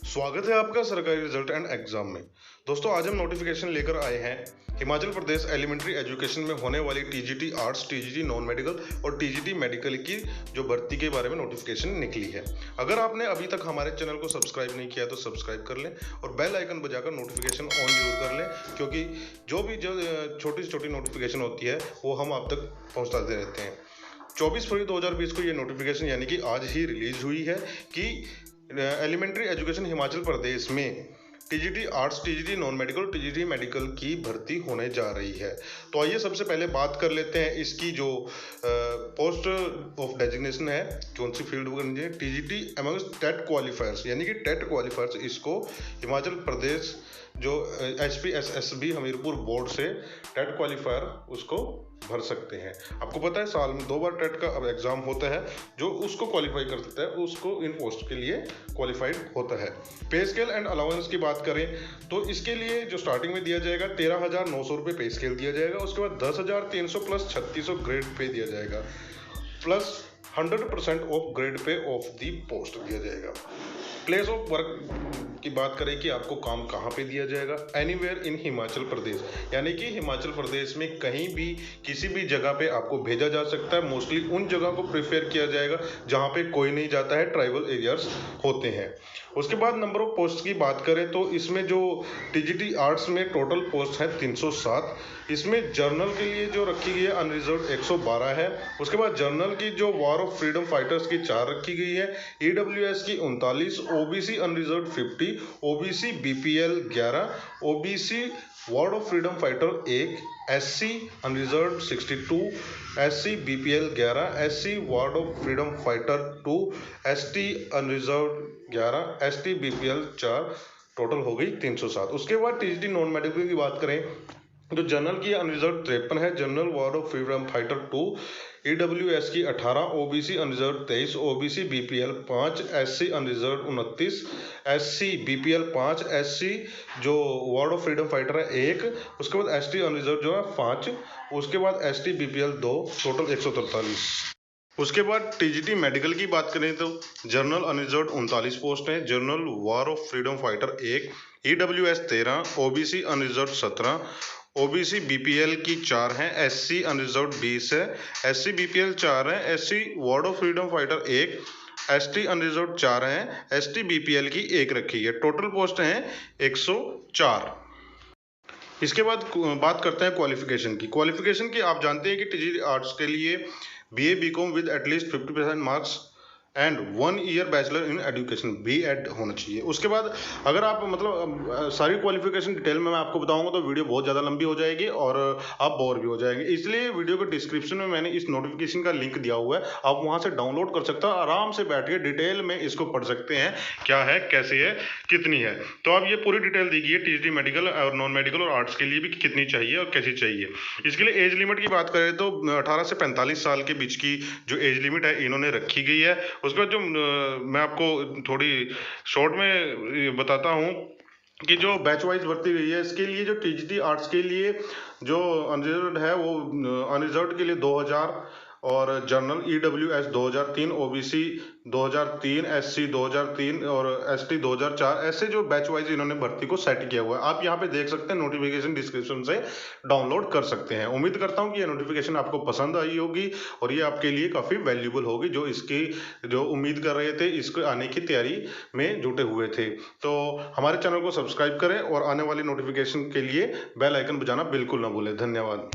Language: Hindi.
स्वागत है आपका सरकारी रिजल्ट एंड एग्जाम में। दोस्तों, आज हम नोटिफिकेशन लेकर आए हैं हिमाचल प्रदेश एलिमेंट्री एजुकेशन में होने वाली TGT arts, TGT non medical और टीजीटी मेडिकल की जो भर्ती के बारे में नोटिफिकेशन निकली है। अगर आपने अभी तक हमारे चैनल को सब्सक्राइब नहीं किया तो सब्सक्राइब कर लें और बेल आइकन बजाकर नोटिफिकेशन ऑन जरूर कर लें, क्योंकि जो छोटी से छोटी नोटिफिकेशन होती है वो हम आप तक पहुँचाते रहते हैं। 24 फरवरी 2020 को ये नोटिफिकेशन यानी कि आज ही रिलीज हुई है कि एलिमेंट्री एजुकेशन हिमाचल प्रदेश में TGT arts, TGT non medical, TGT medical की भर्ती होने जा रही है। तो आइए सबसे पहले बात कर लेते हैं इसकी जो पोस्ट ऑफ डेजिग्नेशन है, कौन सी फील्ड करनी है। टीजीटी अमंग्स टेट क्वालिफायर्स, यानी कि टेट क्वालिफायर्स इसको हिमाचल प्रदेश जो HPSSB हमीरपुर बोर्ड से टेट क्वालिफायर उसको भर सकते हैं। आपको पता है साल में 2 बार टेट का अब एग्जाम होता है, जो उसको क्वालिफाई कर सकता है उसको इन पोस्ट के लिए क्वालिफाइड होता है। पे स्केल एंड अलाउंस की बात करें तो इसके लिए जो स्टार्टिंग में दिया जाएगा 13,900 रुपये पे स्केल दिया जाएगा। उसके बाद 10,300 प्लस 3600 ग्रेड पे दिया जाएगा, plus 100% of grade pay of the post दिया जाएगा। प्लेस ऑफ वर्क की बात करें कि आपको काम कहाँ पे दिया जाएगा, एनीवेयर इन हिमाचल प्रदेश, यानी कि हिमाचल प्रदेश में कहीं भी किसी भी जगह पे आपको भेजा जा सकता है। मोस्टली उन जगह को प्रेफर किया जाएगा जहाँ पे कोई नहीं जाता है, ट्राइबल एरियाज होते हैं। उसके बाद नंबर ऑफ पोस्ट की बात करें तो इसमें जो टीजीटी आर्ट्स में टोटल पोस्ट है 307। इसमें जर्नल के लिए जो रखी गई है अनरिजर्व 112 है। उसके बाद जर्नल की जो वॉर ऑफ फ्रीडम फाइटर्स की 4 रखी गई है, EWS की 39, OBC unreserved 50, OBC BPL 11, OBC ward of freedom fighter 1, SC unreserved 62, SC BPL 11, SC ward of freedom fighter 2, ST unreserved 11, ST BPL 4, total हो गई 307। उसके बाद टीजीटी नॉन मेडिकल की बात करें तो जनरल की अनरिजर्व 53 है, general ward of freedom fighter 2, EWS की 18, OBC unreserved 23, OBC BPL 5, SC unreserved 29, SC BPL 5, SC जो वार्ड ऑफ फ्रीडम फाइटर है 1, उसके बाद ST अनरिजर्व जो है 5, उसके बाद ST BPL 2, टोटल 143। उसके बाद टीजीटी मेडिकल की बात करें तो जनरल अनरिजर्व 39 पोस्ट है, general ward of freedom fighter 1, EWS 13, OBC unreserved 17, OBC BPL की 4 है, SC अनरिजर्व 20 है, SC BPL 4 है, SC ward of freedom fighter 1, ST unreserved 4 है, ST BPL की 1 रखी है। टोटल पोस्ट हैं 104। इसके बाद बात करते हैं क्वालिफिकेशन की। क्वालिफिकेशन की आप जानते हैं कि टीजीटी आर्ट्स के लिए BA BCom with at least 50% marks and 1 year bachelor in education BEd होना चाहिए। उसके बाद अगर आप सारी क्वालिफिकेशन डिटेल में मैं आपको बताऊंगा तो वीडियो बहुत ज़्यादा लंबी हो जाएगी और आप बोर भी हो जाएंगे, इसलिए वीडियो के डिस्क्रिप्शन में मैंने इस नोटिफिकेशन का लिंक दिया हुआ है, आप वहां से डाउनलोड कर सकते हो, आराम से बैठ के डिटेल में इसको पढ़ सकते हैं क्या है, कैसे है, कितनी है। तो अब ये पूरी डिटेल दी गई है टीजीटी मेडिकल और नॉन मेडिकल और आर्ट्स के लिए भी कितनी चाहिए और कैसी चाहिए। इसके लिए एज लिमिट की बात करें तो 18 से 45 साल के बीच की जो एज लिमिट है इन्होंने रखी गई है। उसके बाद जो मैं आपको थोड़ी शॉर्ट में बताता हूँ कि जो बैच वाइज भर्ती गई है, इसके लिए जो टीजीटी आर्ट्स के लिए जो अनरिजर्व्ड है वो अनरिजर्व्ड के लिए 2000 और जनरल EWS 2003, OBC 2003, SC 2003 और ST 2004, ऐसे जो बैच वाइज इन्होंने भर्ती को सेट किया हुआ है। आप यहाँ पे देख सकते हैं, नोटिफिकेशन डिस्क्रिप्शन से डाउनलोड कर सकते हैं। उम्मीद करता हूँ कि ये नोटिफिकेशन आपको पसंद आई होगी और ये आपके लिए काफ़ी वैल्यूबल होगी, जो इसकी जो उम्मीद कर रहे थे, इसको आने की तैयारी में जुटे हुए थे। तो हमारे चैनल को सब्सक्राइब करें और आने वाली नोटिफिकेशन के लिए बेल आइकन बजाना बिल्कुल ना भूलें। धन्यवाद।